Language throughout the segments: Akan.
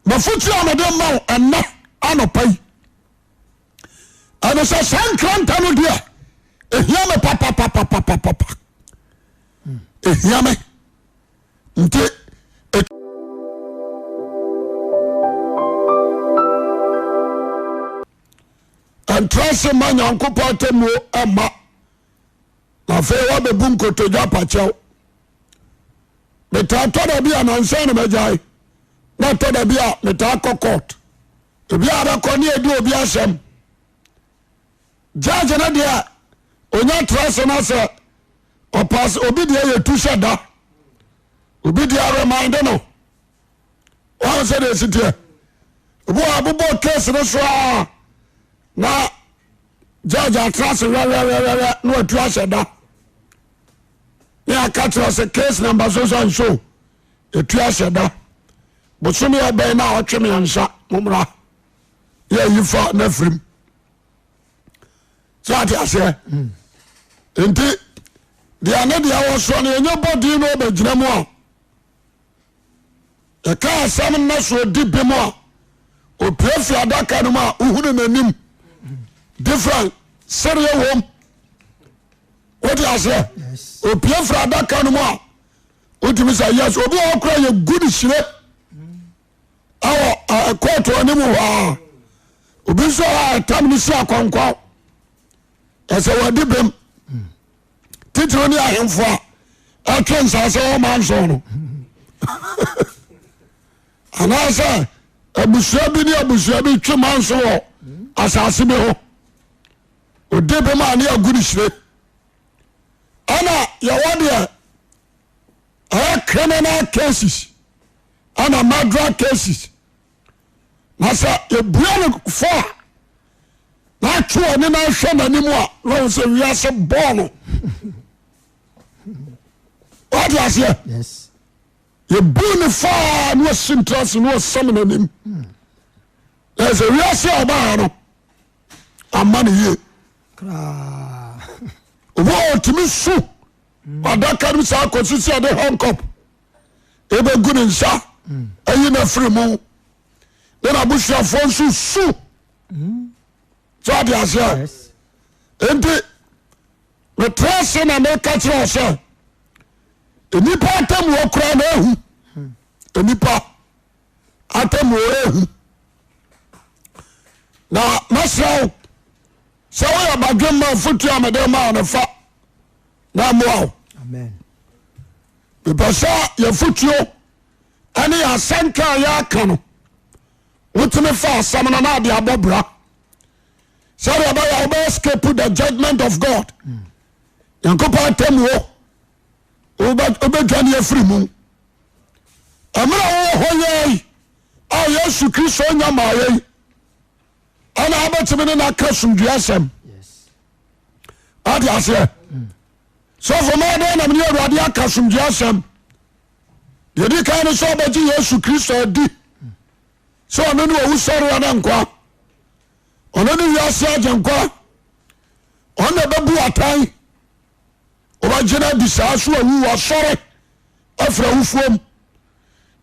mafuti amede ma enna anopai ana sa Nkrante no dia ehia me papa ehia me nti antrase manyanko patemu ama na fe wa bebu nkotoja pachew meta toda bia na nse na majai na toda bia meta court bia ba koni edi obi asem judge na dia onya trase na se opas obi dia ye tu shada obi dia remind no wa se de sitie obo abubo case no so na judge atrase no atu ashada ya catch se case number so and so etu ashada bosumi abai na otweme ansa momra ya yifa na frim so ati ase enti dia na dia wo so na enye body no be gina mu a e ka sam na so di bi mu a o prefi adaka no ma uhunu nanim different serious home what you say o prefi adaka no ma o timi say yes obi okra ye good shire awo court oni mu ha obi so tam ni si akonkwa ese wadi bem titiro ni ahemfo a atwen sase o man so no anasa abusua bi ni abusua bi twe man so asase bi ho odi bem ani agudi hire ana ya wade criminal cases ana murder cases nasa ebuano for na tuo ni na hwe na nimu a no se wiase ball what you say Yes. ye buni fa no sintrase no sam na nim there's a wiase oba no amani ye wo timi su adaka ru sa kosisi ade honkop ebe gunu nsa ayi na free mu na abushia fo su so dia Yes. enti the trust na me catch us enipa atam wo kra na ehu enipa atam wo ehu na masraw so we abadwem ma futu amede ma na fa na mo Amen. bepasa ya futuo ani asanka ya aka no wotime fa asamna na de abobra sorry about your escape the judgment of God yankopa temwo obedwane afiri mu amra wo hoye a Yesu Kristo nyama ye ana abatime na kasumdua asem Yes. adi ase so for me na me Awurade akasumdua asem de di kan so obaji Yesu Kristo di so ono ni owu sori ana nkwa ono ni wiase agenkwa ono babu atan obajina disasu awu wa sori afra wufuom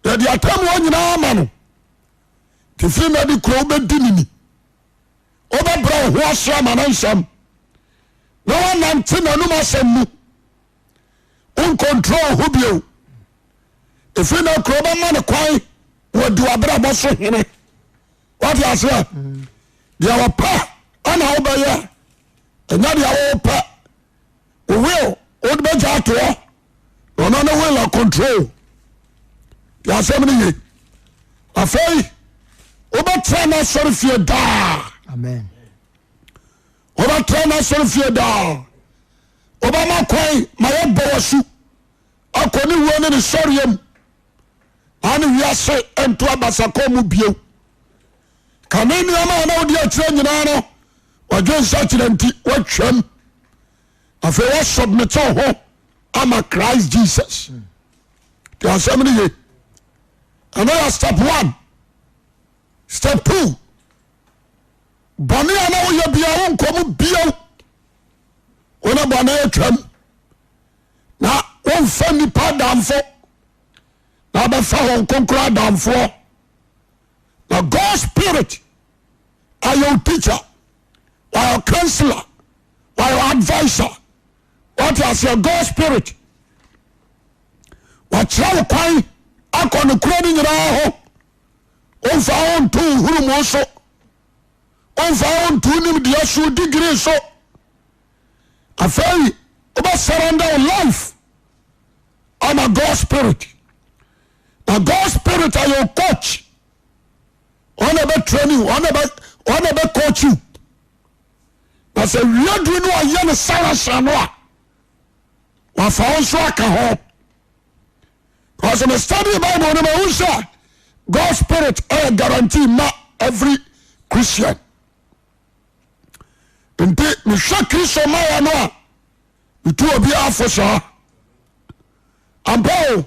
de di atam wo nyina ama no tifi na di kro obedi nini obabra ho asra manansam na wanante na numa asem mu un control ho bio ifi na kro ba man kwan wo di wabra boso hene what you say dia wapa ana obaya enya dia wopa will old beja to no will control ya say me ye afei obatra na sori fie da Amen. obatra na sori fie da obama kwan ma ye bowasu akoni wo ne sori yam ani wiase ento abasako mu bio kaneni ama na odi akire nyina no wadwen sa kire nti watwam afi wa submit ho ama Christ Jesus the assembly ye another step 1 step 2 bani ana wo ye bia wo nkomu bio ona bana atwam na won fa nipa damfo na ba fa hon konkra damfo na God spirit ayɛ teacher wayɛ counselor wayɛ advisor what as your God spirit wakyerɛ wo kwan akɔ no kuro no nyinaa ho ɔmfa wo nto hurumu so ɔmfa wo nto nimdeɛ so degree so afei wobɛ surrender your life ama God spirit na God spirit ayɛ coach ɔna bɛ training ɔna bɛ coach you na sɛ wiaduru no ɔyɛ no sarasa no a wafa wo nso aka ho because me study Bible no mahu sɛ God spirit ɛyɛ guarantee ma every Christian nti mehwɛ Kristo mayɛ no a metu obiara afo saa ampa o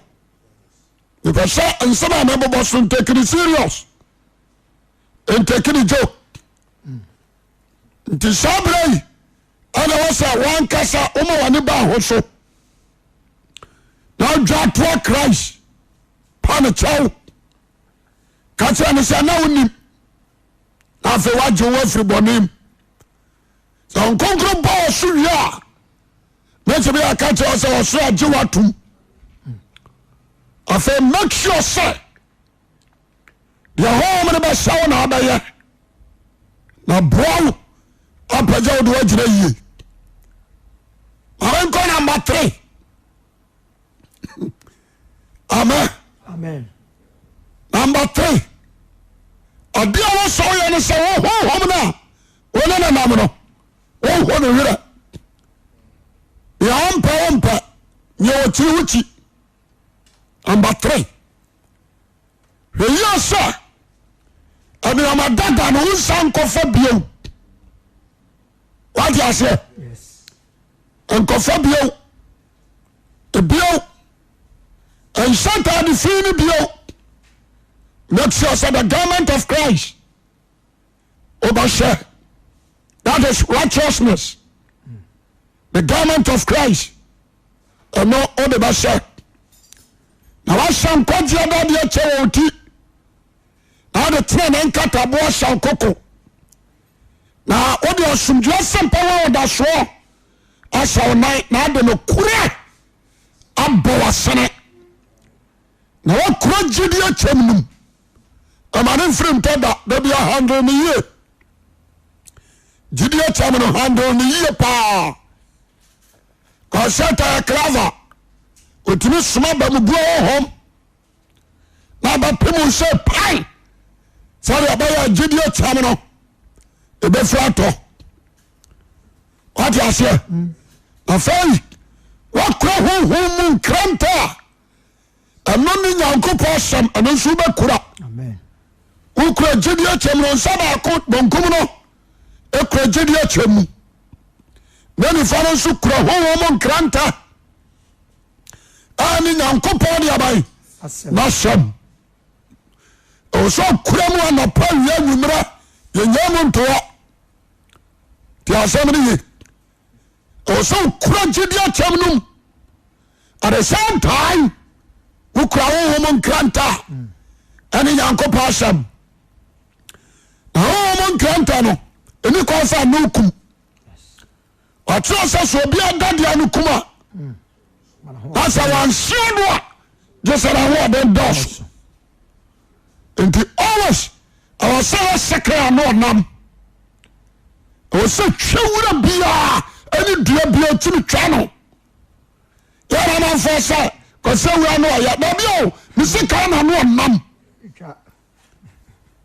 mepɛ sɛ nsɛm a mɛbobɔ so ntakini serious ntakini joke nti saa berɛ yi ɛna wɔ sɛ wankasa woma wane ba ho so na wodwa toa Christ pa ne kyɛw ka kyerɛ ne sɛ na wonim na afei woagye wo afiri bɔnem sɛ nkonkro ba wɔ so wie a mɛkyɛ bi aka kyerɛ sɛ wɔ so agye woatom afei make sure sɛ deɛ hɔm no bɛhyɛ wo na wabɛyɛ na boa wo apagya wo de woagyina yie marenkɔ number 3 amen number 3 ɔde a wo sɛ woyɛ no sɛ wohohom no a wone ne nam no woho no werɛ nea wompɛ nea wɔkyiri wo kyi number 3 hwɛ yie sɛ anuamadada no wonsa nkɔfa bio wade aseɛ nkɔfa bio ebio nhyɛntaade fii no bio make sure sɛ the garment of Christ wobɛhyɛ that is righteousness the garment of Christ ɛno wode bɛhyɛ na wahyɛ nkwagyeɛ dadeɛ kyɛ wɔ ti na wode tena ne nkataboɔ hyɛ nkoko na wode ɔsomdwoa sɛmpa wɔ woda soɔ ahyɛ wo nan na wode no korɛ abɔ wasene na wakura gyidie kyɛm nom ama ne mfiri mpɛ da bia handle ne yie gyidie kyɛm no handle ne yie paa kɔsɛta yɛ krava otumi soma ba mu bua wɔ hɔm na bapemu sɛ pai sɛde ɛbɛyɛ gyidie kyɛm no ɛbɛfiri atɔ wate aseɛ afei wakura honhom mu nkrante a ɛno ne Nyankopɔn asɛm ɛno nso wobɛkura wokura gyidie kyɛm no nsa baako bonkum no ɛkura gyidie kyɛm mu na nifa no nso kura honhom nkrante a ne Nyankopɔn de aban n'asɛm ɛwɔ sɛ kura mu anɔpa wia nwummerɛ yɛnya mu ntoɔ nti asɛm no ye ɛwɔ sɛ kura gyidie kyɛm no at the same time wokura honhom nkrante a ɛne Nyankopɔn asɛm na honhom nkrante no ɛni kɔ sɛ ne wokum ɔkyerɛ sɛ sɛ obi adadeɛ no kum a na sɛ wanhyɛ no a gye sɛ nahoɔden dɔɔso nti always ɛwɔ sɛ wɔsekra ano ɔnam ɛwɔ sɛ twa wura biaa ɛne dua bia tumi twa no yɛnamanfoɔ sɛ kɔsɛ wura no ɔyɛ babio ne sika na ano ɔnam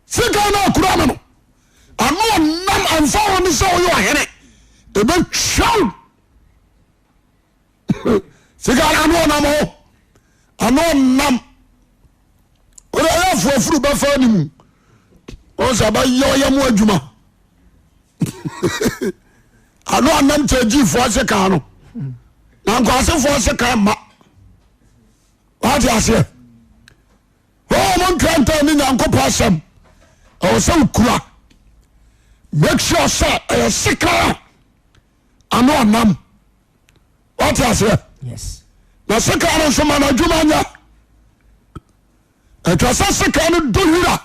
sika no akura no no ano ɔnam amfa wɔ ne sɛ woyɛ ɔhene ɛbɛtwaw sika no ano ɔnam hɔ ano ɔnam wode ɛyɛ afuafuru bɛfa ne mu ɔn sɛ bɛyɛ ɔyɛ mu adwuma ano ɔnam kyɛ agyifoɔ sika no na nkwasefoɔ sika ma wate aseɛ honhom nkrante ne Nyankopɔn asɛm ɛwɔ sɛ wokura make sure sɛ ɛyɛ sika a ano ɔnam wate aseɛ na sika no nso ma no adwuma nyɛ ɛtwa sɛ sika no do wura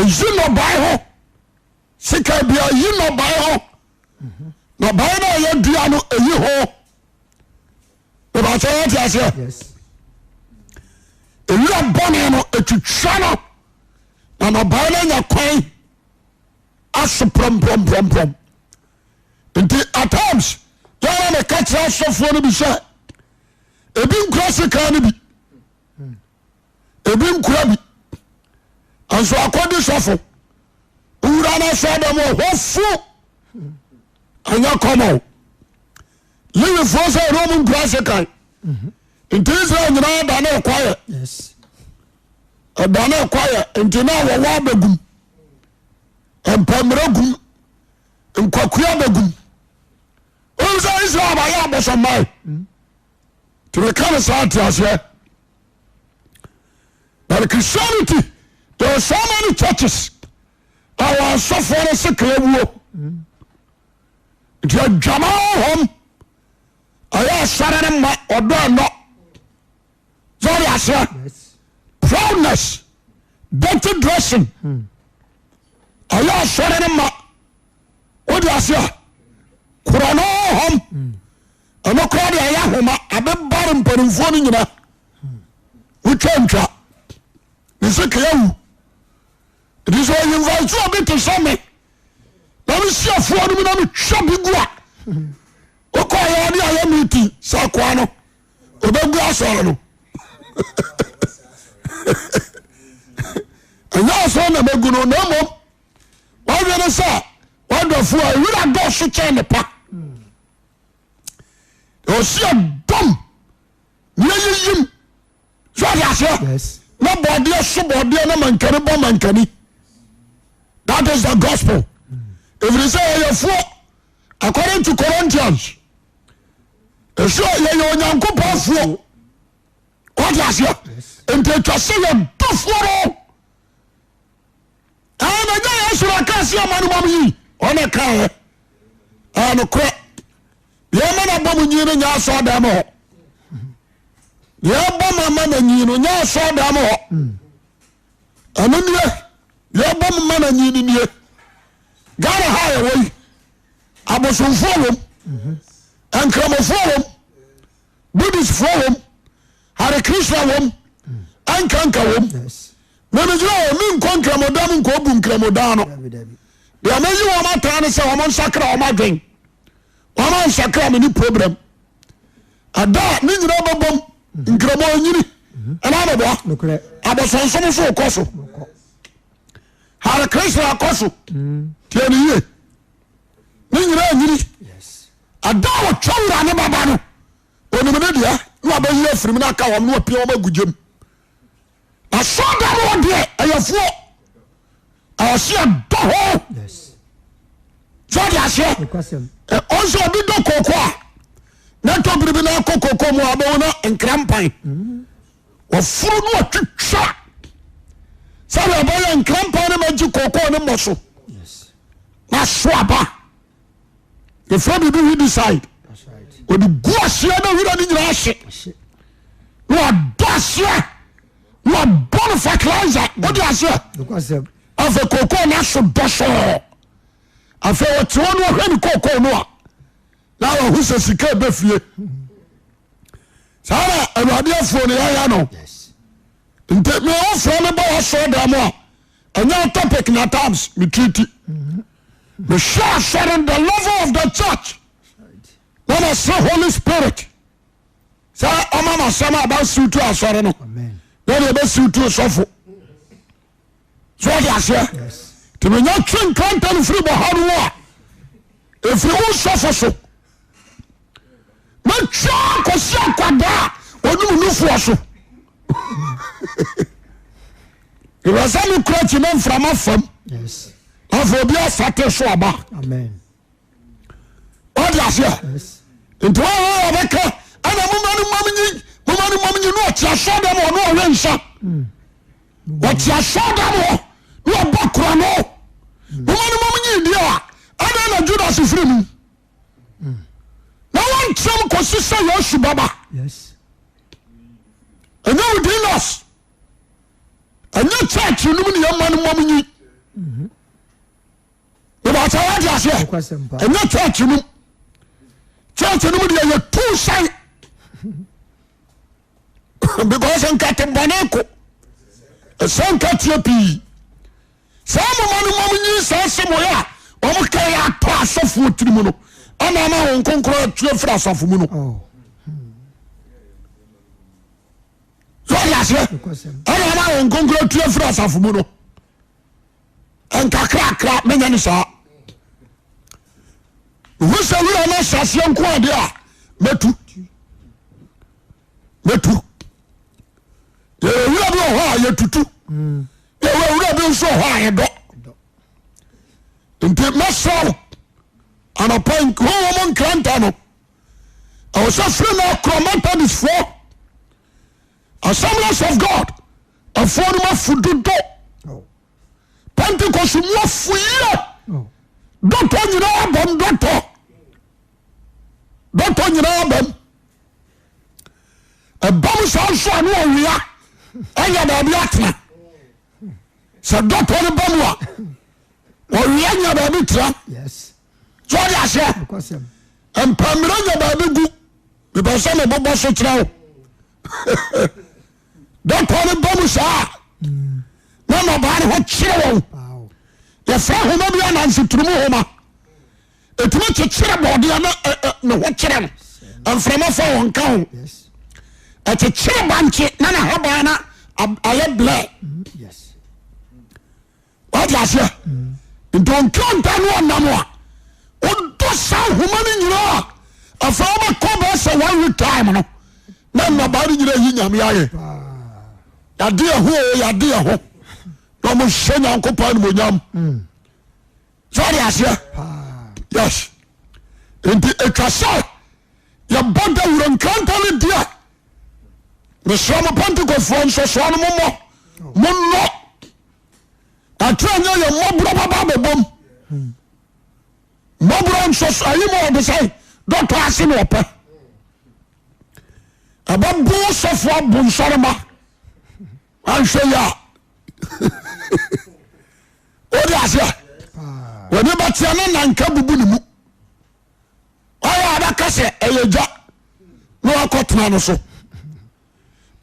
eyi no bai ho sika bia yi no bai ho no bai na ye dua no eyi ho e ba che ti ase Yes. ewura bone no etwitwa no na no bai na nya kwan aso prom nti at times yara me catch asofo no bi se ebi nkura sika no bi ebi nkura bi anso akodi sofo ura na so dem ho fu anya komo liwe for say roman nkura sika nti Israel nyina da na kwaye Yes. da na kwaye nti na wo wa bagum empamra gum nkwakuya bagum Oza Israel ba ya bosomai to the kind of science. But Christianity, there are so many churches. Our suffering secret. It's a Jamal home. I am Saturday or do not. Sorry, I say. Yes. Proudness, dirty dressing. I am Saturday. What do I say? Kurano home. I'm not crowded. I am home. I've been barren, but in phone, you know. We can't try. It's a clear. It is why you invite you a bit to some. Let me see a phone. We don't shop you. Okay, I am meeting. Saquano. Obegua. And now, son, I'm going to know more. Why do you say? Wonderful. I will not go switch in the park. You see a dumb. You. Yes. Nobody is somebody, no man can bomb and can. That is the gospel. If you say you're fool, according to Corinthians, you say you're young couple. What is your? And they just say you're tough for. And I can't see a man on a car. And a crap. Yamana bomb you and you saw them all. Yabama man and you know, saw them all. And then Yabama man and you didn't. Got a higher way. I was on forum. And come a forum. Buddhist forum. Hare Krishna forum. And Kanka forum. Yes. Manager, me conquer Modam Kobun Cremodano. The amazing woman trying to say, I'm on Sacra or my drink. I'm on Sacra, any problem. A dark means rubber bomb in Cremon, and I'm a boy. Look at I was on some so coso. Hare Krishna coso. Tell you. yes. A dog chow on the babano. When the media, you are here from Naka, no appear good gym. I saw that one there, I have four. I see a dog. Yes. So I say, also a bit of cocoa. Not to be na cocoa more about Nkrante. Or fruit what to shot. So I buy Nkrante magic cocoa and muscle. Yes. Now swabba. The family do we decide. That's right. When the gosh, you know, we don't need to you are dust. You are born of fertilizer. What do I say? Because Of a cocoa, not so dust. I feel what's one when cocoa no. Now who's a sick buffy? Sarah, a radio phone, I know. yes. And take me off from the boss, so damn. And now topic in times, me treat it. The share sharing the love of the church. Let us say Holy Spirit. Say, oh, Mama, some about suit to us, or no. Amen. Then you best suit to us. So, what I say? Yes. To me, not train content free, but Awuah. If you will suffer so. But John, because you're quite or you look for so. It was only crutching them from a firm. Yes. Of a beer satisfied about. Amen. What I say? Yes. Into all of it. And a woman, you know, what you saw them or no ransom. What you saw them or no background. Woman, dear. I don't know Judas is free. No one some consistent Yoshi Baba. Yes. And now within us. And your church, you know, your man, About what you say, and not church no you too shy because I'm cutting banana. A son cut your pea. Some woman you say somewhere, or carry a pass of food to the moon. And I'm on concrete 12 hours of moon. So I say, I'm on concrete 12 hours of moon. And crack, many saw. Who say we are not such young quadia? Metu. You will be high to two. You will be so high a dog. Into my soul. And a point, woman Nkrante. I was suffering now, Chromaton is for Assemblies of God. A former food to do. Pentecost, more for you. Don't you know them, don't you know them. A bomb sounds so we are. And you're baby atna. So don't tell the bomb. Or we are your baby trap. Yes. So I say, and Pamela baby do. Because some of the boss of now. Don't tell the bomb, sir. No, nobody what chill. The friend who may be an answer to the home. It makes a chill body no what chill. And from a phone count. Yes. At a chill bunch, none of Habana, I have blood. Yes. What last year? Don't count on one more. What does sound woman in your a former cobbles a 1 retirement? None nobody in your ya dear who, ya dear who. No more send Uncle Pan with them. Sorry, I say, yes. In the castle, your body will encounter it, dear. The summer Pentecost friends are so more. Mono. I tell you, your mobile bomb. Mobile sauce, are you more the same? Don't pass him up. About bulls of what Bonsarama. I'll show ya. What does ya? When you bat Yana and Kabubu. I had a cassette, a jack. No, I caught none so.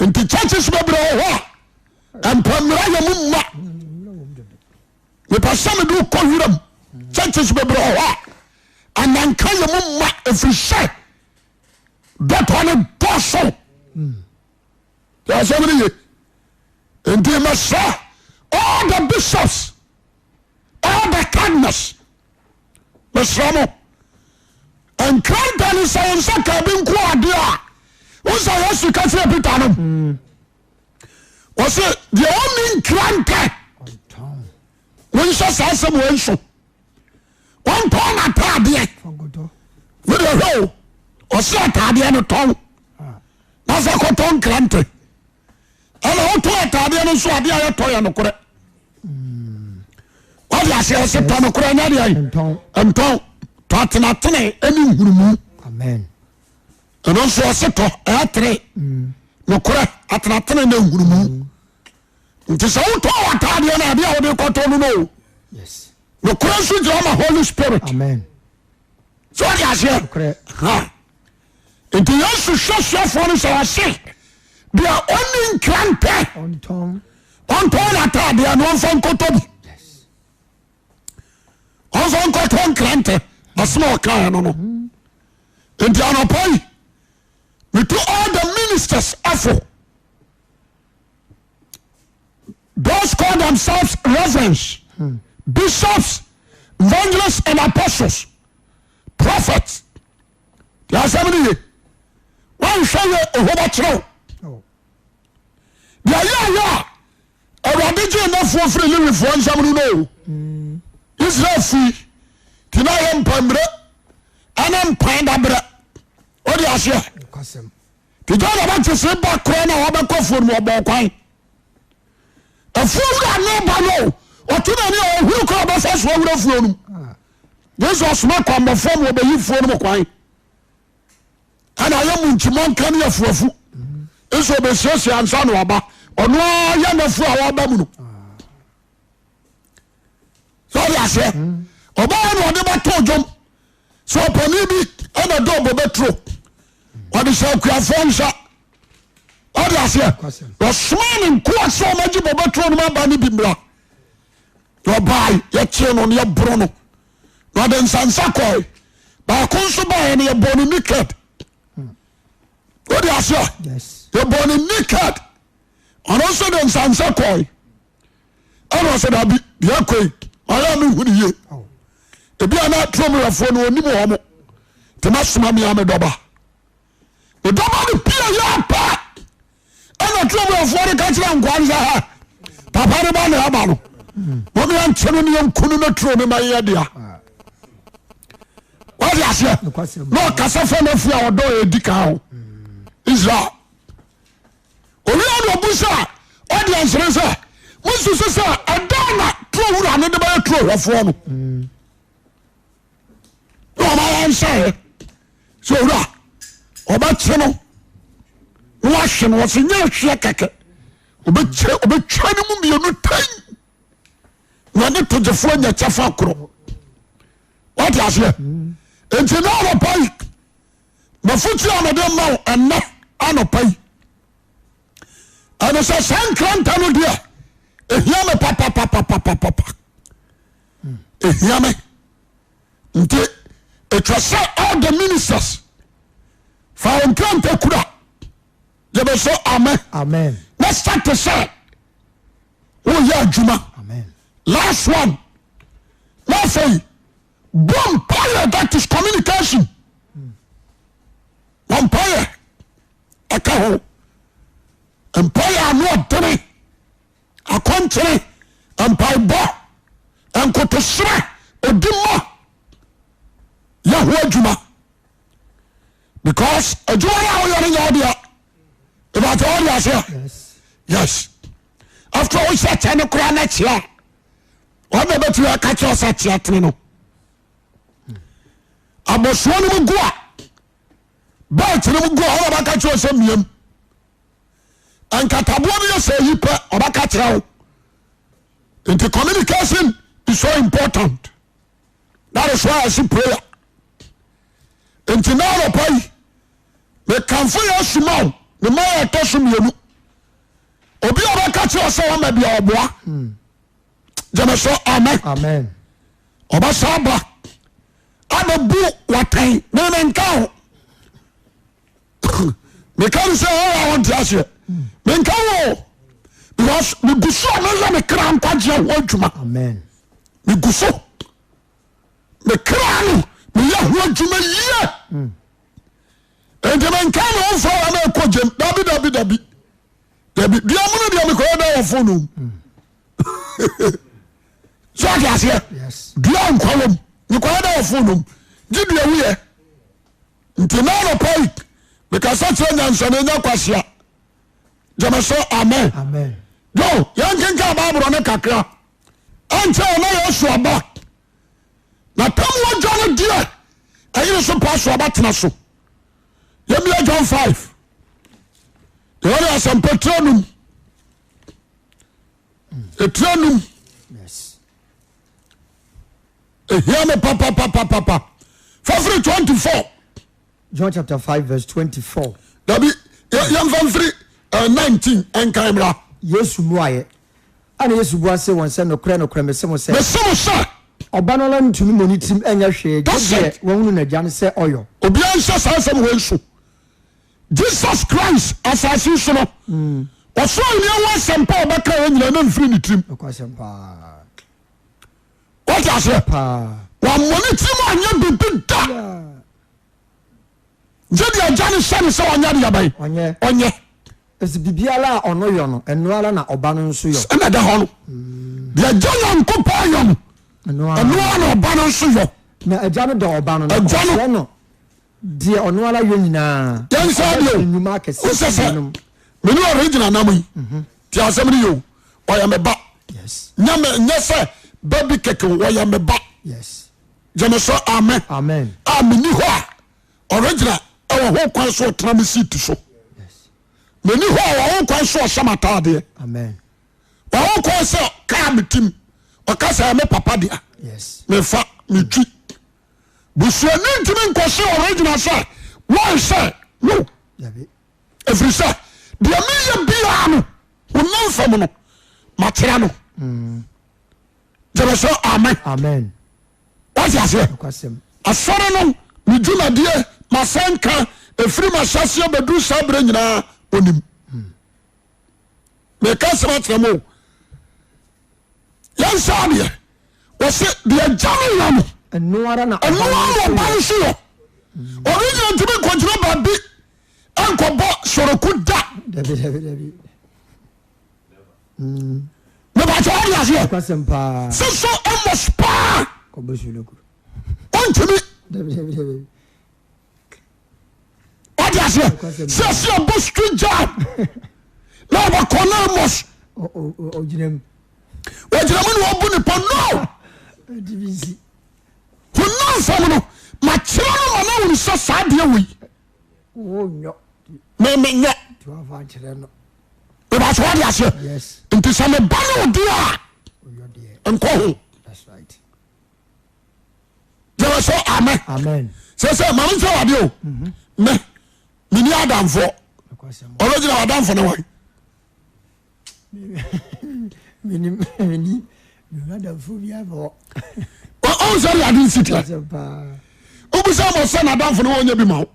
In the churches, my brother, and Pamela Mumma. The person do call them. Churches, my brother, and then call your mumma if you say that on a dorsal. There's everybody. And they must say, all the bishops, all the cardinals, Mr. Ramo, and Nkrante is saying, Sakabin Quadia. What's the rest you can say, Pitano? Was it the only Nkrante? When she says some way so. 1 pound a tardy. With a row, or see a tardy and a tongue. That's a cotton Nkrante. And all to a tardy and so a dear toy and a correct. What I say, I said, Pano and tongue, Tatanatane, any room. Amen. And also a set of a tray. No correct at Nathan and room. It is all to a tardy and idea of the cotton. No. Yes. No cross with your Holy Spirit. Amen. So I say, it is to show your phone, so I say, they are only Nkrante. On tongue. On tongue at they are no phone cotton. Yes. Also, cotton Nkrante, a small client. No. In the Anopoi, we do all the ministers effort. Those call themselves reverends, bishops, evangelists, and apostles, prophets. There are 70. One show you a whole bunch. Yeah. A radical enough for free living for someone who know. Israel free. Tonight I'm Pambre. And I'm Pandabra. What do you say? The God about to say back corner or back off for more balquine. A fool that no, or too many who call us as one of them. This was my combo form of the youth for the quine. And I am in Chimon Kenya for a fool. This will be Sosia and Sanwaba, or no, I am a fool. What you say? Oba no de ba to dwom. So pani bi ana do bo betro. What you say kuafonsa. What you say? Was sman nko so maji bo betro no ma ba ni bimla. Your buy, your chin on your brono. Not in Sansako. But I can't buy any bony naked. What do you say? Yes. You're born in naked. And also in Sansako. And also that be the earthquake. I am with you. If you are not trouble of one or more, the Masumami Amedoba. The double the Pia Yapa. And the trouble of one country and Guanza. Papa de Bana. Mommy and Chenonium couldn't throw me my idea. What do you say? No, Casafano for our door, Dicao. Israel. Orion Busa, audience answer. Musu say, I don't know, true, and the true of one. No, my answer. So, about Channel. Washing was in your shack. But China will be a good time. When it to the phone, the Chafakro. What you say? And you know a pike. My foot on a demo and not on a pike. And it's a Nkrante dear. Onyame papa. Onyame. It was all the ministers. For Nkrante kuda. They were so amen. Let's start to say. Oh yeah, Juma. Amen. Last one. Let's say. Vampire, that is communication. Vampire. Ekaho. Empire no dene. A country. Empire bo. Enkotosre. Odimo. Yahweh Juma. Because a Juma ya in audio. About the audience here. Yes. Yes. After we said 10 o'clock next year. What about you catch us at Yatrino? Abosuo no go a bet no go a obaka kire osemiem ankatabo no yese yipe obaka kire wo. Into communication is so important. That is why I see prayer. Into now pay me kan for your small me my atosum obi obaka kire ose wa ma bia oboa jama so amen obasa I'm bu watai na nka me can say all I want to ask you me nka because me guso me me kra nkwaje ho adwuma Amen. me guso me kra no me ya ho adwuma yie and me nka no for na kojem dabi dia mo dia me ko da phone so Yes. dia nkwalom you call that phone. Give you a way. Until now, pay because such a man shall not question. Jamaso, amen. No, young can come Bible on a cacra. Until I also about. Now, tell me what John dear. I you supposed to about Nasso. You be John 5. The other has some patronum. Eternum. Yes. Hear me, papa. For 24. John chapter 5 verse 24. That be young from 19 and camera. Yesu muaye. Ana Yesu bua se won se no kra me se mo se. Me se mo se. Oba no la ntumi monitim enya hwe. Gye won nu na gya ne se oyo. Obi an se sansem we nso. Jesus Christ asasi so no. Oso ni wa sempa obaka nyina na mfiri ni trim. Okwasempa. What you say? Wa monitim anya bibi da. Jedi ajani sani se wanya de yabai. Onye. Esi bibiala ono yo no, eno ala na oba no nso yo. Ena da ho no. De ajani ankopa yo no. Eno ala oba no nso yo. Na ajani da oba no no. De ono ala yo nyina. Yan sa dio. Nyuma kese. Usese. Me no original na mo. Ti asem ni yo. Oya me ba. Yes. Nyame nyese baby keke oya me ba. Yes. Jame so amen. Amen ni ho. Original e ho kwan so tram seat so. Meni ho wa kwan so samata de. Amen. Wa kwan so ka metim. O ka say me papa dia. Yes. Me fa me twi. Busuani ntimi nkɔse original say. Why say no? Every say the me bia no. Wonam fam no. Matera no. Jebe so amen. Amen. What you say? Asɔre no me dwumadie masanka efiri mahyase bedu sabre nyina onim. Me ka sema tremo. Yan sabe. We say the jam no. Enwara na banso. Original to be control babi ankobo soroku da. David. Me ba cho ya se. Kwasempa. So almost pa. Kobosuluku. Ontimi. David. What you say? So a bush street job. Now ba konamos. Oh, jinem. We jinem no obu ni pa no. DVC. Wonam fam no. Ma kira no ma na won so saade wi. Oh, no. Me nya. To ava kire no. We ba cho ya se. Yes. Nti sa me ba no dia. Oh, your dear. Enko. That's right. There so amen. Amen. Say mama say wade o. Me ni adamfo. Original adamfo no why? Mini adamfo bi avo. Oh sorry I didn't sit here. Obu say mo say adamfo no wonya bi ma wo.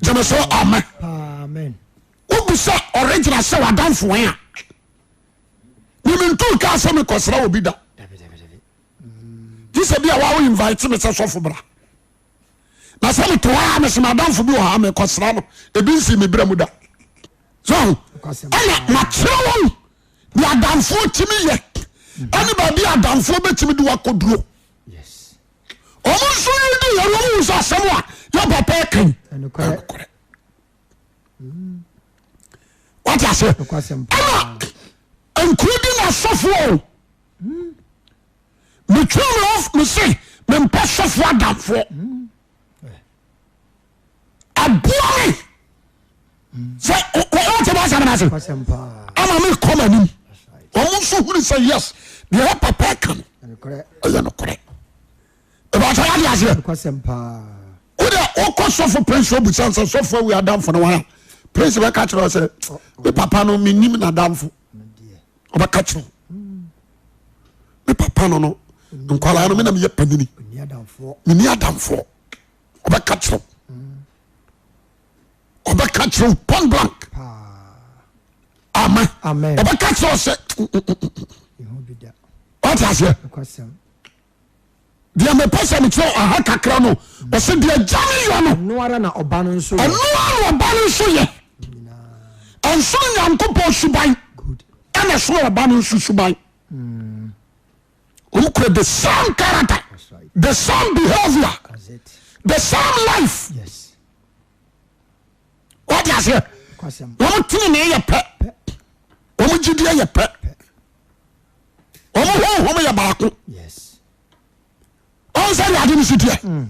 There so amen. Amen. Obu say original say adamfo wen a. Ni ntu ka say me kosra obi da. This be a wa invite me say so bra. Na say me to ha me say adamfo bi o ha me kosra no. Ebi nsi me bra mu da. So, ana ma chewo ni adamfo timi ye. Ani ba bi adamfo betimi du akoduro. Yes. Omo so yi di ye wo so asem a yo papa kan. Correct. What you say? Ana including asofo. Me tell off me say me mpasofo adamfo. Aboa. Say what about say? Ama me come anim. Omo so hu say yes. The papa kan. Correct. No correct. About how you say? Kwasempa. Oda okosofo for prince obu chance so for we adam for no one. Prince be catch us say me papa no me nim na adam fo. Oba catch no. Me papa no nkwala no me na me ye panini. Ni adamfo. Me ni adam fo. Oba catch no. Oba catch no point blank. Amen. Amen. Oba catch no say. What I say? Kwasem. Dia me pesa me tro aha kakra no. O se dia jani yo no. Enwara na oba no nso. Enwara oba no nso ye. Enso nyankopo suban. Good. Ana so oba no nso suban. The same character. That's right. The same behavior. That's it. The same life. Yes. What you say? Kwasem. Womo tini ne ye pe. Womo jidie ye pe. Womo ye baako. Yes. On say ya didn't sit here.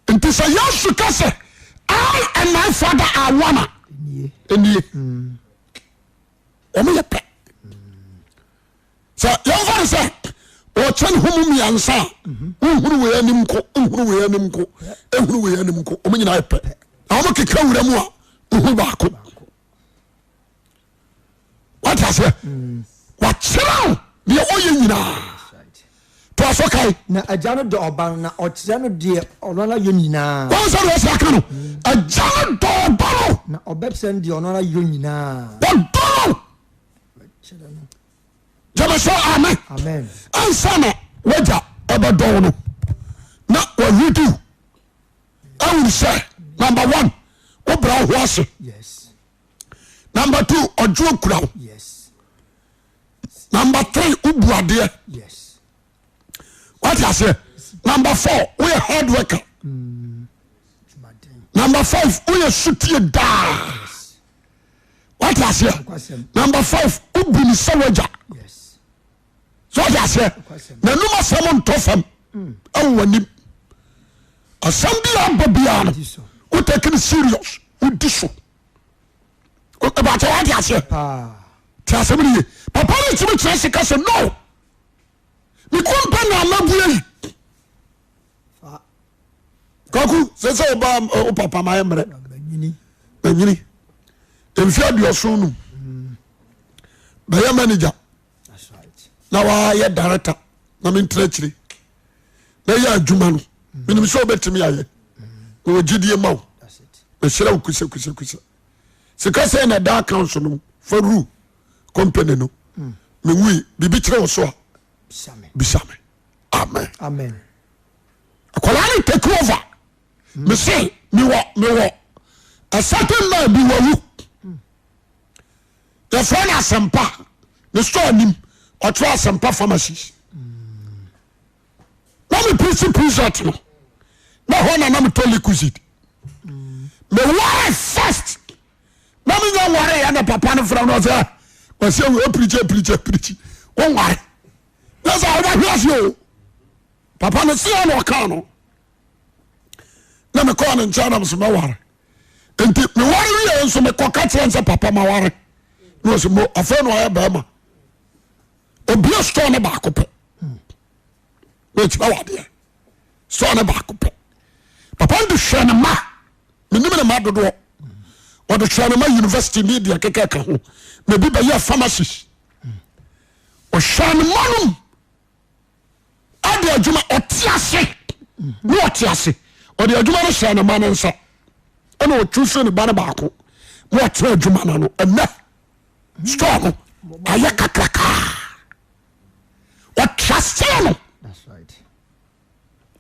Nti say Yesu ka say I and my father are one. Enie. Womo ye pe. So young father say o chen homu mi ansa. Uhuru we anim ko, uhuru we anim ko. Ehuru we anim ko. Omo nyina ye pe. Na womo keka wura mu a uhuru baako. What I say? What chira? Be o ye nyina. To asokai. Na ajano do oba na ochira no de onora yo nyina. Wọ́n sọ wọ́n sọ akano. Ẹja dọ̀ọ̀bọ̀rọ̀. Na obepsen de onora yo nyina. Ọ̀dọ́rọ̀. Jẹ́bẹ̀ sọ amen. Amen. Ansana wẹ́jà ọbẹ̀ dọ̀wọ̀ no. Na wọ́n rí du. Ẹ̀wùn sẹ́ number 1 ó bẹ̀rẹ̀ ọ̀hún ase. Yes. Number 2 ọjọ́ òkúra o. Yes. Number 3 ó bu adìẹ. Yes. What you say? Number 4 ó yẹ hard worker. Number 5 ó yẹ sutie daa. What you say? Number 5 ó bu ní sẹ́wọ́jà. Yes. So what you say? Na numa sẹ́mu ntọ́ fam. Ẹ̀wọ̀n wà ním. Asam bi a bọ̀ biara no. Ó take it serious. Ó di so. About what you say? Tí a sẹ́mu ni yẹ. Papa ni tí mi kyerẹ́ sika sẹ́ no. me kompa na mabuye kaku sese oba o papa ma emre anyini emfi adioso no be manager that's right na wa ye director na me ntrachiri na ya adwuma no minim so betimi aye o gidie mawo that's it be shira kusa sika say na da account no for ru company no me wi bibi kire wo so a bisame amen akwalani take over me say me wo a certain man bi wo the phone asempa the store nim or try asempa pharmacies na me prison no na ho na me to liquid me worry first na me no worry ya na papa no from no say o say we preach o worry that's how that was you papa no see no kan no na me call in China so me worry enti me worry we so me koka trense papa ma worry no so mo afa no ya ba ma obi store ne ba ko pe we twa wade store ne ba ko pe papa ndu hwe ne ma me nim ne ma dodo o do hwe ne ma university ni dia kekeka ho me bi ba ya pharmacist o hwe ne manum ade adwuma otiase no otiase o de adwuma no hwe ne ma ne nsa ana o twuso ne ba ne ba ko mo tra adwuma no ena store no aya kakraka o trust no that's right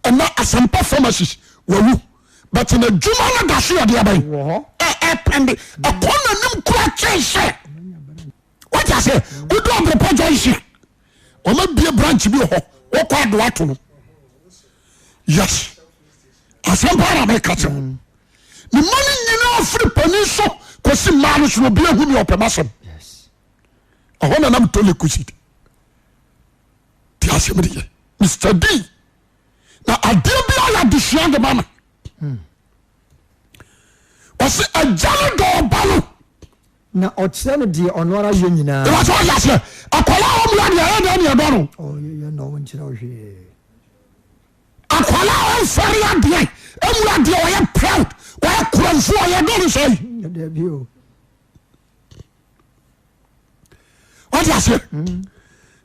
and not a sample pharmacist wawu but in a juma na da so de abai pende a kona nim kura chense what I say we do am proposition o ma bie branch bi ho wo kwa do ato no yes asampa na make it ni money nyina free pani so kosi manu so bi ehu ni opemasem yes a hona nam to le kusit ti asemri Mr. D na adia bi ala dishia de mama wase ajalo do balo na okyere no de ono ara ye nyina e wa so ya se akola o mu ya de na do no oh ye no wonkyere o hwe akola o fari ade emu ade o ye proud wa kronfo o ye do no say de bi o what ya say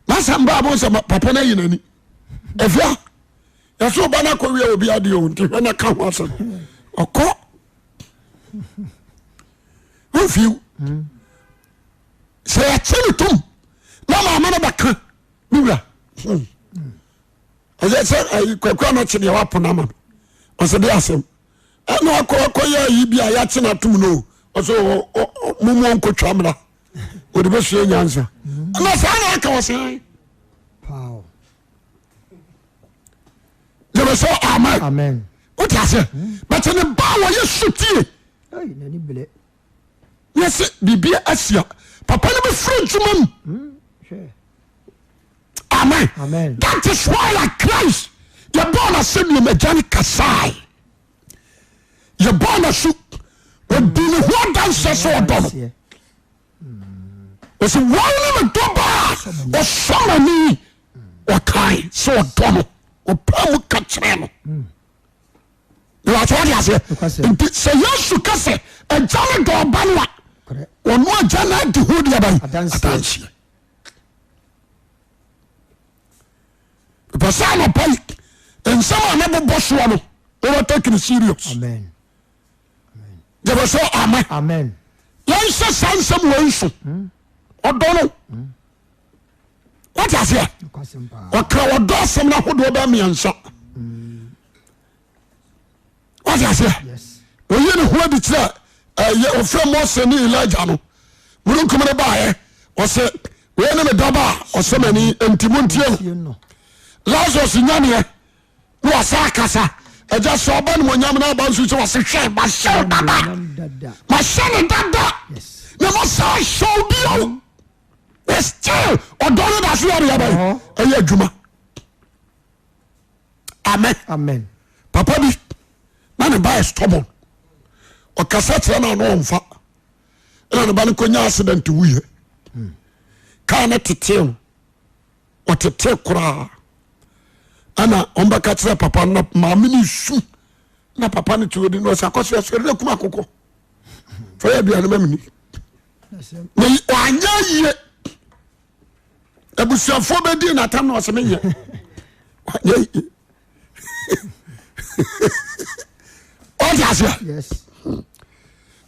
na samba bo se papa na yinani efia ya so bana ko wi obi ade o nti na ka ho aso oko refiu se ya chini tum na mama na baka niwa aye se ayi kwakwa na chini wa pona mama o se de asem na ko ya yi bia ya china tum no o so mumu onko twamra o de be so nyanza na sa na ka o se wow de so amen what I say but in the power you shoot ay nani bele yes bibia asia papa no be free jumam sure amen that is why like Christ you born a semi mechanic kasai you born a shoot when do the what dance so done was one of the doba or somebody or kind so done or pamu kachemo what I say say yes to kase e jale do banwa onu ajana di hodi abai adansi pasama pai en sama na bo bosso no o take it serious amen de so amen yan se sansam wansu odono what I say o kra o do sem na hodo ba miansa what I say yes o ye ne ho di tira ye o fra Moses ni Elijah no muru kumere ba o se we ne me daba o se mani entimontie no Lazarus nyane no asakasa eja so ba no nyam na ba nsu so se hwe ba show dada ma shene dada na mo sa show bio still o do no da so ya ba e ya djuma amen papa bi na ne ba stubborn o kasa tira na no mfa ina ne ba ne konya accident wuye ka na tetew o tete kura ana ombaka kyerɛ papa na maame ne su na papa ne tiwodi no sa kɔso asɔre kuma akokɔ fa ya bia no mamini na anya yie abusuafo bɛdi na tam na ɔsɛ meyɛ anya yie ɔde aseɛ Yes.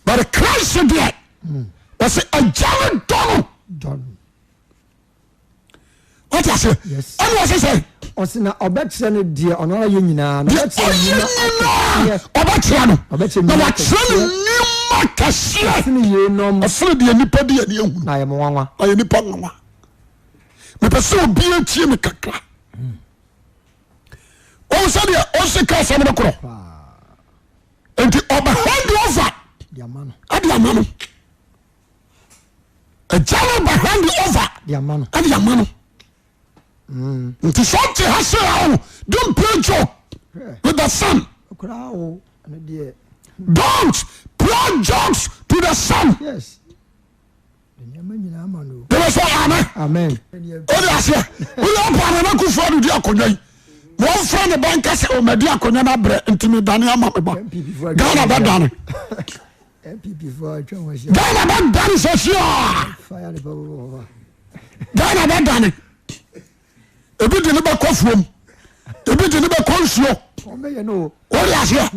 but Christ deɛ wɔsɛ agya no dɔ no John. ɔde aseɛ Yes. ɛne wɔsɛ sɛ Ɔsi na ɔbɛkyerɛ no deɛ ɔno ara yɛ nyinaa. Na ɔyɛ ɔbɛkyerɛ nyinaa ɔbɛkyerɛ no Ɔbɛkyerɛ na nnwuma wakyerɛ no nnwuma kɛseɛ ne yie nom ɔsere deɛ nipa di ani ahu na yɛ mwanwa. ɔyɛ nipa nwanwa mepɛ sɛ obia tie me kakra ɔhu sɛdeɛ ɔse ka asɛm no korɔ enti ɔbɛhande over Di ama no. ade ama no agya no bɛhande over Di ama no. ade ama no nti sɛ ɔte ha sɛ ao don't play joke with the son Okura o. Ano deɛ. don't play jokes to the son Yes. Nneɛma nyinaa ama no. dɛbɛ sɛ amen Amen. ode aseɛ woyɛ ɔpa na kufoɔ no di akonnwa yi wɔmfa ne bɛnka sɛ ɔmadi akonnwa no abrɛ ntimi dane ama me ba Ghana bɛdane MPP for atwa wɔn ahyia. Ghana bɛdane sɛ sia Fire ne bɛbɔ. Ghana bɛdane ebi de ne bɛkɔ fuom ebi de ne bɛkɔ nsuo Ɔmo bɛyɛ no. wode aseɛ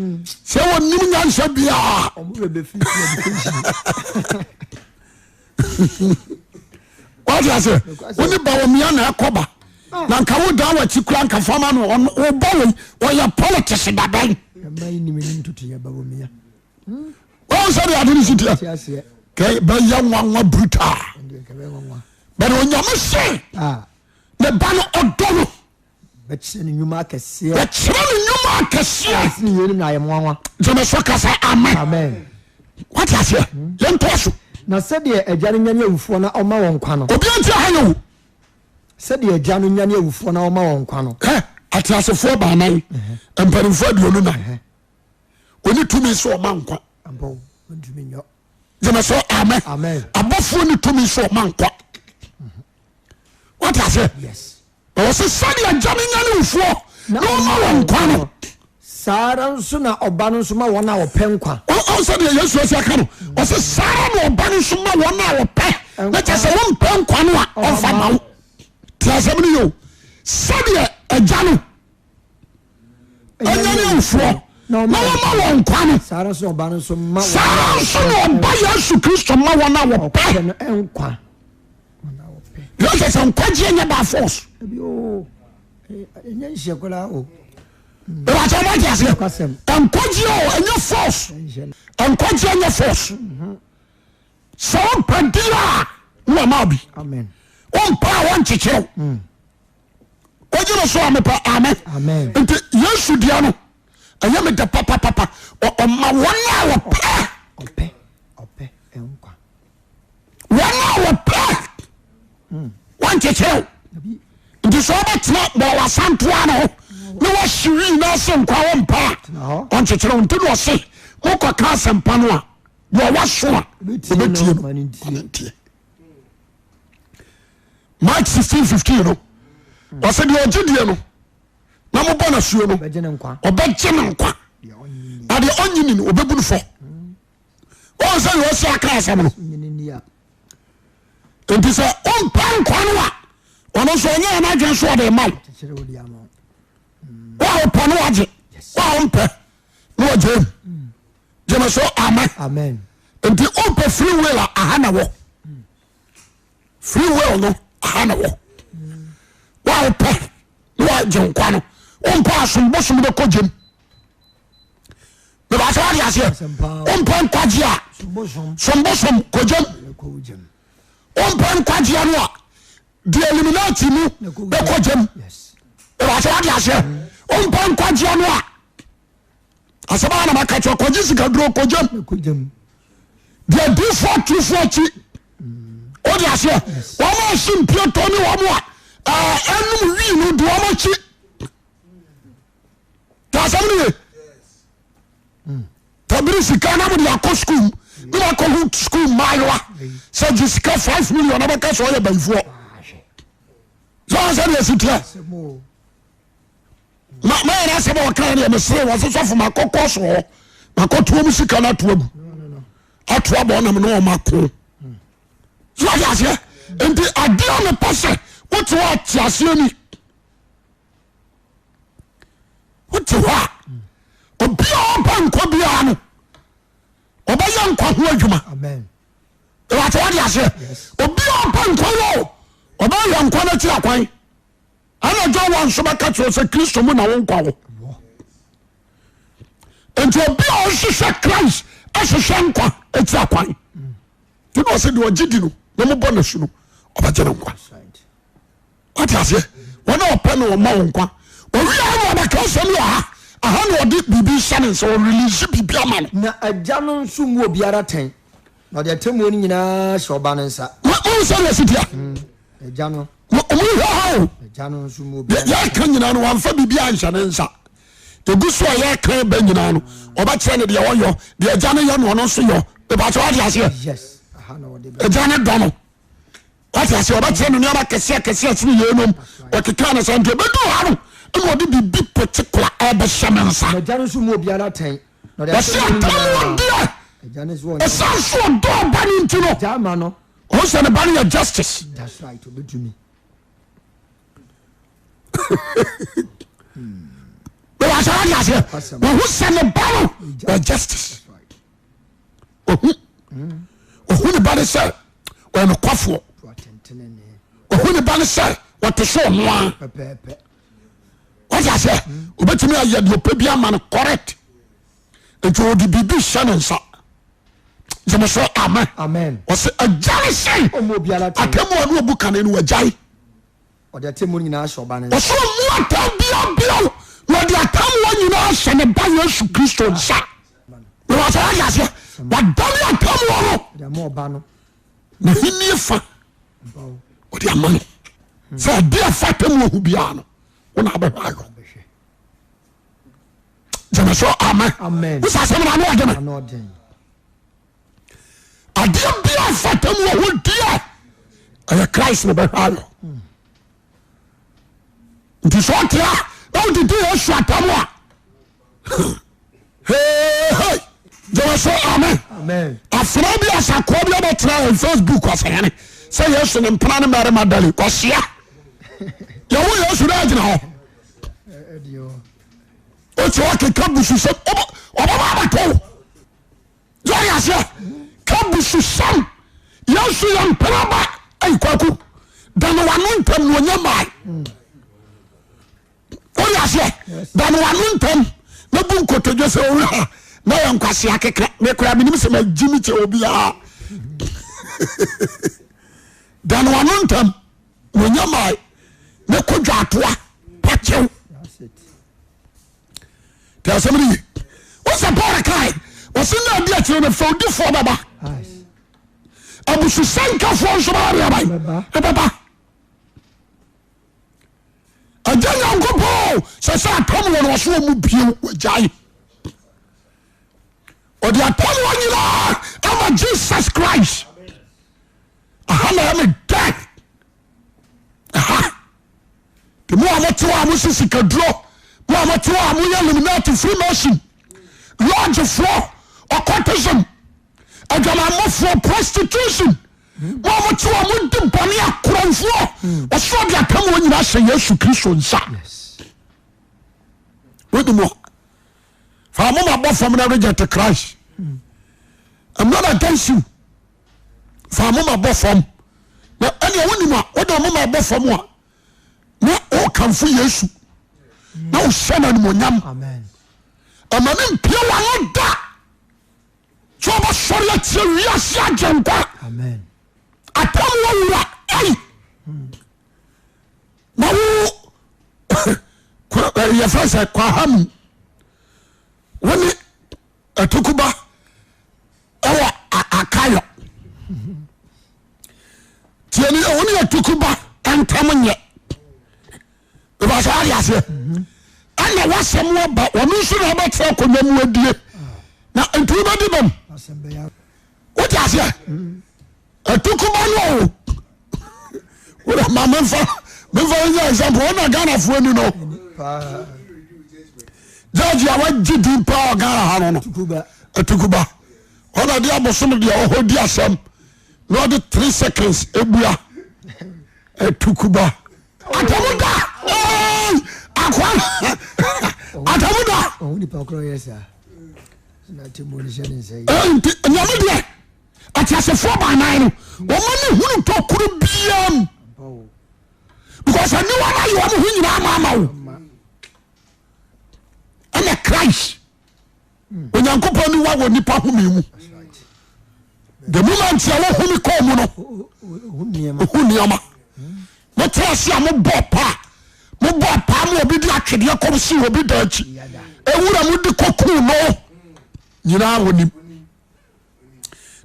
sɛ wɔnim nyansa biaa Ɔmo bɛ bɛ fi education. wode aseɛ wone ba wɔ mmea na ɛkɔba na nka woda wakyi kora nka fama no wobɔ wei wɔyɛ politics daban Ɛma yi nim nim tutu yɛ ba wɔ mia. wɔwo sɛde ade no sitiɛ Ti aseɛ. bɛyɛ nwanwa brutaa Ɛnde kɛbɛ nwanwa. bɛde onyame se Ah. ne ba no ɔdɔ no Bɛkyerɛ ne nnwuma akɛseɛ. yɛkyerɛ ne nnwuma akɛseɛ Ɔsi ne yie nim na yɛ mwanwa. gyeme so ka sɛ amen Amen. wate aseɛ yɛntɔ so Na sɛdeɛ agya no nyane awufoɔ na ɔma wɔn nkwa no. obia nti ha yɛ wo Sɛdeɛ agya no nyane awufoɔ na ɔma wɔn nkwa no. ateasefoɔ baanan mpanimfoɔ aduonu na ɔne tumi sɛ ɔma nkwa Ampɔ ntumi nyɔ. gyeme so amen Amen. abɔfoɔ ne tumi sɛ ɔma nkwa wate aseɛ Yes. na wɔsɛ sɛdeɛ agya no nya ne wufoɔ na ɔma wɔ nkwa no Saa ara nso na ɔba no nso ma wɔn a wɔpɛ nkwa. sɛdeɛ yesu asi aka no ɔsɛ saa na ɔba no so ma wɔn a wɔpɛ na kyɛ sɛ wompɛ nkwa no a ɔmfa ma wo nti asɛm no yɛ o sɛdeɛ agya no ɛnya ne wufoɔ na wɔma wɔ nkwa no Saa ara nso na ɔba no nso ma wɔn saa nso na ɔba yesu kristo ma wɔn a wɔpɛ pɛ no nkwa. Wɔn a wɔpɛ. yɛsɛ sɛ nkwagyeɛ nyɛ by force Ebi o. Ɛnyɛ nhyɛ koraa o. ɛwàkyɛ ɔmɔgye aseɛ Kwasɛm. nkwagyeɛ o ɛnyɛ force Nhyɛ no. nkwagyeɛ nyɛ force sɛ wompɛ di a ne wama bi Amen. wompɛ a wɔnkyekyerew wogyeme so a mepɛ amen Amen. nti yesu deɛ no ɛyɛ mede papapapa ɔma wɔn a wɔpɛ Ɔpɛ. Ɔpɛ nkwa. wɔn a wɔpɛ wɔnkyekyerew Ebi. nti sɛ wobɛtena bɔwasantoa no ho ne wahyewii na sɛ nkwa wɔmpa a hɔ. ɔnkyekyerɛ wo nti ne ɔse mokɔka asɛmpa no a deɛ ɔwaso a Obɛtie ɔbɛtie no, no ma no ntie. Ntie. Mark 16:15 no ɔsɛ deɛ ɔgye deɛ no na mobɔ no asuo no Bɛgye ne nkwa. ɔbɛgye no nkwa Deɛ ɔnyi na deɛ ɔnyini no ɔbɛbu no fɔ ɔn sɛ deɛ ɔsi aka asɛm no nyini ni a. nti sɛ ɔmpa nkwa no a ɔno nso ɔnyɛ ɛno adwene so ɔde ma wo Kyerɛ wo di ama. wa wopɛ no wagye wa wompɛ na wagye mu gyeme so amen Amen. nti wompɛ free will a aha na wɔ free will no aha na wɔ wa wopɛ na wagye nkwa no wompɛ asombosom bɛkɔ gyem mebaasɛ wade aseɛ wompɛ nkwagye a Bosom. sombosom kɔgyem Ɛkɔ wo gyam. wompɛ nkwagyeɛ no a de eliminati mu bɛkɔ gyem Yes. mebaasɛ wade aseɛ wompɛ nkwagyeɛ no a asɛm a na maka kyerɛ kɔgye sikaduro kɔgyem Ɛkɔ gyam. deɛ difoɔ tufoɔ akyi wode aseɛ wɔma ahye mpiatɔ ne wɔ mo a ɛnom wii no de wɔm akyi ta asɛm no ye tabere sika na mode akɔ skul ne wakɔho skul maayewa sɛ gye sika 5 million na bɛka sɛ ɔyɛ bayifoɔ sɛ sɛ deɛ asiteɛ Sɛmo. mayɛna sɛ bɛ wɔka deɛ mesere wɔ sɛ sɔfo makɔkɔ so hɔ makɔtoa mu sika no atoa gu atoa bɔ ɔnam ne ɔmako so ade aseɛ nti adeɛ ne pɛ sɛ wote hɔ ate aseɛ ni wote hɔ a obia ɔba nkwa biara no ɔbɛyɛ nkwa ho adwuma wate wade aseɛ obia ɔba nkwa no ɔbɛyɛ nkwa no akyiri akwan ana John wa nso bɛka kyerɛ sɛ Kristo mu na wo nkwa wo nti obia ɔhyehyɛ Christ ahyehyɛ nkwa akyiri akwan nti na ɔsɛ deɛ ɔgye di no na mobɔ no su no ɔbɛgye no nkwa wate aseɛ wɔne ɔpɛ no ɔma wo nkwa ɔwia no ɔbɛka sɛ no ɔha aha na ɔde biribi hyɛ ne nsɛ ɔrelease biribi ama no na agya no nso mu obiara tɛn na ɔde atemmuo no nyinaa hyɛ ɔba no nsa ɔnsɛ no asitia agya no ɔmohwɛ ha o agya no nso mu obiara yɛka nyinaa no wamfa biribi anhyɛ ne nsa ɛgu so a yɛka ba nyinaa no ɔbɛkyerɛ no deɛ wɔyɔ deɛ agya no yɛ no ɔno nso yɔ ɛbɛkyɛ wade aseɛ yes aha na ɔde agya no dɔ no wate aseɛ ɔbɛkyerɛ no nneɛma kɛseɛ sene yɛnom ɔkeka no sɛ nti ɛbɛdu ha no ɛna ɔde biribi particular ɛbɛhyɛ me nsa na agya no nso mu obiara tɛn na ɔde ɔsɛ atam wɔdeɛ agya no nso ɛsan so ɔdɔ ɔba no nti no agya ama no ɔhu sɛ ne ba no yɛ justice that's right obɛtumi bɛwasɛ wade aseɛ wɔhu sɛ ne ba no yɛ justice ɔhu ne ba no sɛ ɔyɛ nokwafoɔ ɔhu ne ba no sɛ wɔte so ɔnoa wade aseɛ obɛtumi ayɛ deɛ ɔpɛ bi ama no correct nti ɔde biribi hyɛ ne nsa gyeme so amen ɔsɛ agya ne sɛn atammuo ne ɔbu kane no wagyae ɔde atemmuo nyinaa hyɛ ɔba no nsa ɔsɛ ɔmu atam biabiao na ɔde atammuo nyinaa hyɛ ne ba Yesu Kristo nsa na wɔsɛ wade aseɛ wadane atammuo no ɔde ama ɔba no na hennie fa ɔde ama no sɛ ade afa atammuo ho biara no wona abɛhwɛ ayɔ gyeme so amen wosa asɛm na ne ɔde me adeɛ bia fatam wɔ ho deɛ ɛyɛ Christ na bɛhwɛ ayɔ nti sɛ ɔtea na wodedi Yesu atam a gyeme so amen afena bi asakoa bi abɛtena Facebook asɛyɛne sɛ Yesu ne mpena ne mmarima dale kɔhyia yɛwo Yesu no agyina hɔ ɔti wɔkeka busu sɛm ɔbɛba abɛtɔ yɛyɛ aseɛ ka busu sɛm Yesu yɛ mpena ba kwaku dane wano ntam na ɔnya mae ɔyɛ aseɛ dane wano ntam na bu nkotodwe sɛ ɔwura na yɛ nkwasea kekra mekora menim sɛ magyi me kyɛ obiaa dane wano ntam na ɔnya mae na kɔdwa atoa pakyɛw tẹ ọsẹ mi ni yi wọ́n sẹ Paul káyì ọsẹ ní adi akyerẹ ní fẹ odifoɔ bɛba abususankafoɔ nso bá rí abayi ɛbɛba agya nyanko pɔl sɛ atam wɔn ɔso wɔn mu bie wɔgyae ɔde atam wɔn nyinaa ama Jesus Christ aha na ɛmi dɛ aha tèmi wà mo ti wà mo sisi kaduro. Moamotewa a moyɛ Illuminati Freemason lodgefoɔ occultism adwamammɔfoɔ prostitution moamotewa modi bɔne akorɔmfoɔ ɔsoro de atam wɔ nyina hyɛ Yesu Kristo nsa wodi mu fa momabɔ fam na reject Christ I'm not against you fa momabɔ fam na ɛnea wonim a wode momabɔ fam a na ɔkamfo Yesu na wohyɛ no animonyam ɛma ne mpia wano da sɛ ɔbɛsɔre atia wiase agyenkwa atam wɔwura ai na wo yɛfrɛ sɛ kwaham wone atukuba ɛwɔ akayɔ tiɛni wone atukuba ɛntam nyɛ ìbáṣọ àdì àṣẹ ẹnna wàsẹm wọba wọn nso na ọbẹtẹ akonnwa mu adie na ntumi bẹ di bẹm wọ́n ti àṣẹ ẹtukuba ní ọ̀hún wọ́n dà máa mẹ́fà yín yá example wọ́n na Ghana fún ẹni nọ judge ya wagidi pa Ghana ha no Atukuba ona dia bosom dia ohodi asem no de 3 seconds ebua Atukuba Atamuda Atamuda oni pa kro yesa na timoni shene sei Onyame dia atiasefo ba nan no omani hunu to kuru biam because anyone you want to win mama and a Christ when you go ni wa woni pa humi mu the moment you want humi ko mu no huniama no trust ya mo bopa mo obi di atwede ko si obi da achi ewura mu di koku no nyina woni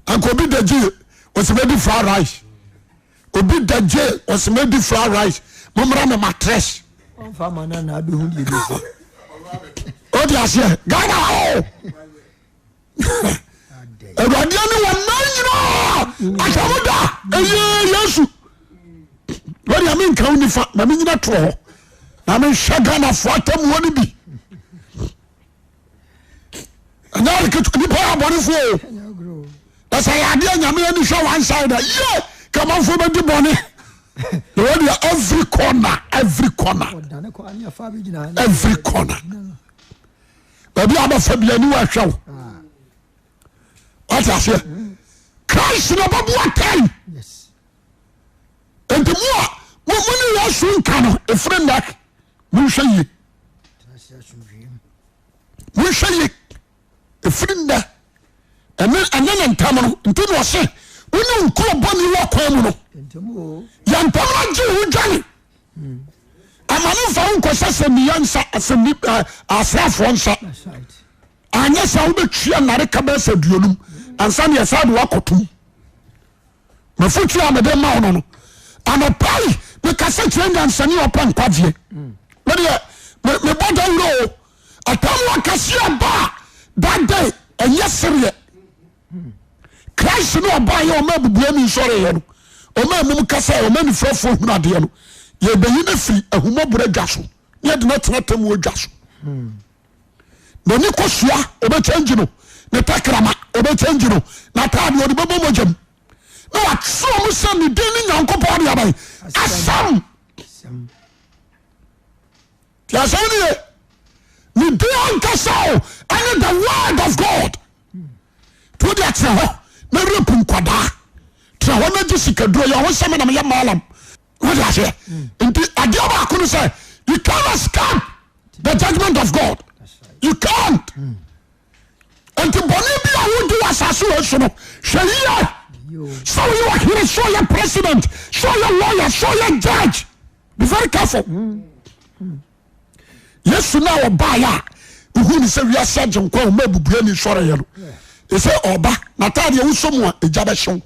anko obi da ji was ready fried rice obi da je was ready fried rice momra me mattress on fa mana na do hu di so o di ase Ghana o Ewurade ni won na nyina Atamuda Yesu wadi amin ka uni fa na me nyina to ho na me hwe Ghana fo atam woni bi ana ke tu ni pa abori fo asa ya dia nyame ani hwe one side yeah come on for be boni wadi every corner every corner baby aba fabia ni wa hwew what I say Christ no babu atai yes enti mo ni ya sun kano e friend back mun hweye e friend da enen ntam no enti no se woni nko boni wa kwa mu no entamo ya ntam na ji hu dwane amanu fa unko sase mi yansa asemi asrafo nsa anya sa wo betwia nare ka ba saduonum ansa ne sa do akotum mafutu amede ma ono no anapai me kase trend ansani open kwavie me bodo wuro atamu akasia ba that day enye serious Christ no ba ye o ma bubua mi sore ye no o ma mum kasa o ma ni frofo hu ade no ye beyi na firi ahumobura dwaso ye de na tenatam wo dwaso no ni kosua o be change no ne takrama o be change no na taade o de bebo mojam no what so mu se ni den ni Nyankopɔn de abai asam ya sani ni den kasa and the word of God to the atho na repun kwada tra ho na jisika do ya ho sema na me malam what I say inti adia ba kunu say you can't escape the judgment of God you can't until boni bi a wo do asaso eso no hwe so you are here show your president show your lawyer show your judge be very careful yes na obaya who ni say we are surgeon kwa ma bubua ni sore ye no e say oba na tade wo so mu a ejabe hyew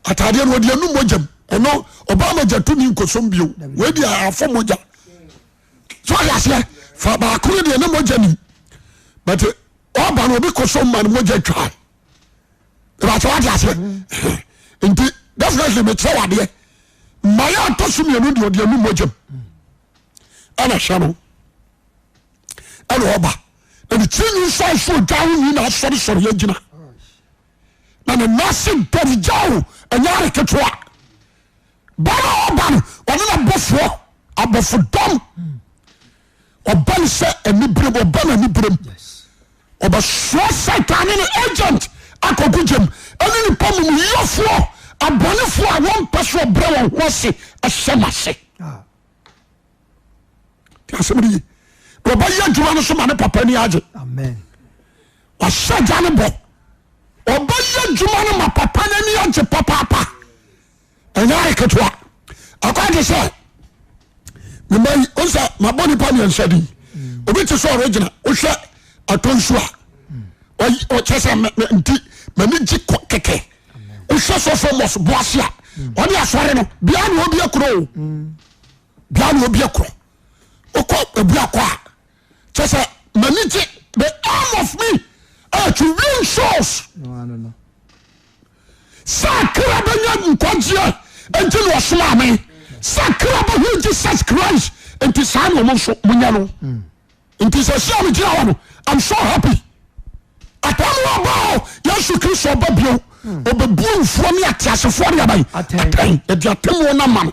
atade no de anu mojam eno oba ma jatu ni nkosom bio we di afo moja so ya se fa ba kuru de na moja ni but oba no be kosom man moja twa ba so ya se nti definitely me twa wade maya to so me no de anu mojam ana shano ana oba and tinu so down ni na sorry ya gina na na nasi body jaw anyare ketwa bara oban ono na bofo abofo dom oban se ani brem oban ani brem oba so satan ni agent akogujem ani ni pom mu yofo abonefo a won peso brem ho se asemase tiasemri oba ya juma no so ma ne papa ni age amen wa shaja ne bo oba ya juma no ma papa ni age papa anyare ketwa akwade se me mai onsa ma boni pa ni nsadi obi ti so original o hwe atonsua o chese nti mani ji keke o hwe so so mos boasia oni asore no bia na obi akro bia na obi akro o ko obi akwa chese mani ji the arm of me to win souls no sakra banya nkwajia enti no osoma me sakra ba hu Jesus Christ enti san no so munya no nti sɛ sia me gyina hɔ no I'm so happy atamu ɔbɔ Yesu Kristo ɔbɔ bio ɔbɛbu mfuo ne ateasefoɔ ne aban atɛn ɛde atamu na ma no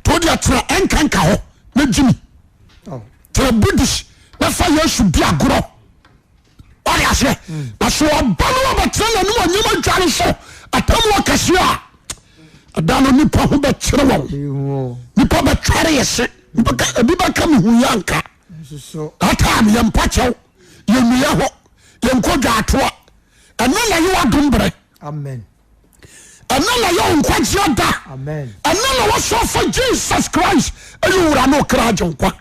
to de atena ɛnkanka hɔ na gyimi tena Buddhist na fa Yesu di agorɔ ɔde aseɛ na so ɔbɔ no ɔbɛtena n'anim ɔnyɛma dwane so atamu ɔkɛseɛ a ɛda no nipa ho bɛkyerɛ wɔn nipa bɛtware yɛ se ebi bɛka me hu yanka atam yɛmpa kyɛw yɛnnua hɔ yɛnkɔ dwaatoa ɛno na yɛ wadom berɛ ɛno na yɛ wo nkwagyeɛ da ɛno na wɔsɔ fa Jesus Christ ɛyɛ wura ne ɔkra agye nkwa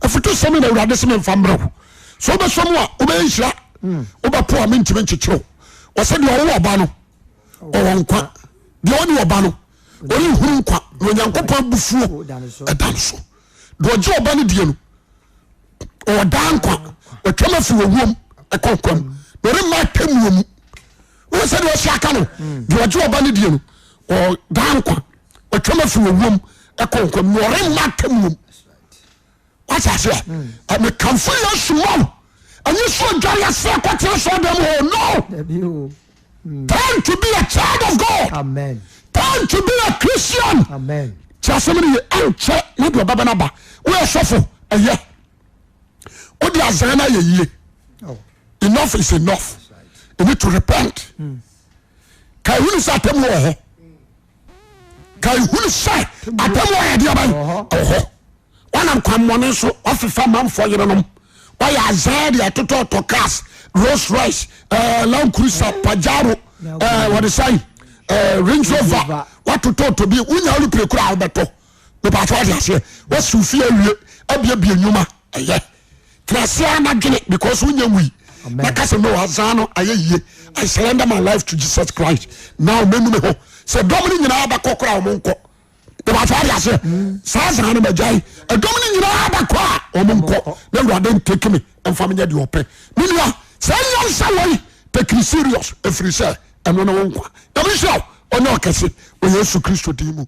afoto sɛm na awurade sɛ memfa mmerɛ ho so wobɛsɔ mu a wobɛyɛ nhyira wobɛpo a mentimi nkyekyerɛw wɔsɛ deɛ ɔwɔ ɔba no ɔwɔ nkwa deɛ ɔne ɔba no ɔrenhuru nkwa na Onyankopɔn abufuo ɛda no so deɛ ɔgye ɔba no die no ɔda nkwa ɔtwam afi wɔwuom ɛkɔnkwam na ɔremma atamuo mu wo sɛ deɛ ɔhyɛ aka no deɛ ɔgye ɔba no die no ɔda nkwa ɔtwam afi wɔwuom ɛkɔnkwam na ɔremma atamuo mu wate aseɛ mekamfo Yesu ma wo ɛnyɛ so adware asɛ kɔtena sɛ ɔdam hɔ no time to be a child of God time to be a Christian ti asɛm no yɛ ɛnkyɛ na de ɔbaba no aba woyɛ sɔfo ɛyɛ wode azan no ayɛ yie enough is enough you need to repent ka ihunu sɛ atam wɔ hɔ ka ihunu sɛ atam wɔ yɛ deɛ ban ɔhɔ wanam kwammɔne nso wafefa manfoɔ yerenom wayɛ azan de atotɔtɔ cars Rolls Royce Land Cruiser Pajero wɔde sɛn Range Rover watotɔtɔ bi wonya wole pire kora a wobɛtɔ mepatɔ wode aseɛ wasiw fie awie abiabia nnwuma ɛyɛ trasia na dwene because wonya wui na ka sɛ no azan no ayɛ yie I surrender my life to Jesus Christ now menu me hɔ sɛ dɔm no nyinaa bɛkɔ kora ɔmo nkɔ mepatɔ wode aseɛ saa azan no magyae ɛdɔm no nyinaa bɛkɔ a ɔmo nkɔ na awurade ntake me ɛmfa menyɛ deɛ ɔpɛ menua sɛ nyɛ nsa wɔi takiri serious ɛfiri sɛ ɛno no wo nkwa na mehyɛ ɔnyɛ ɔkɛse wɔ Yesu Kristo din mu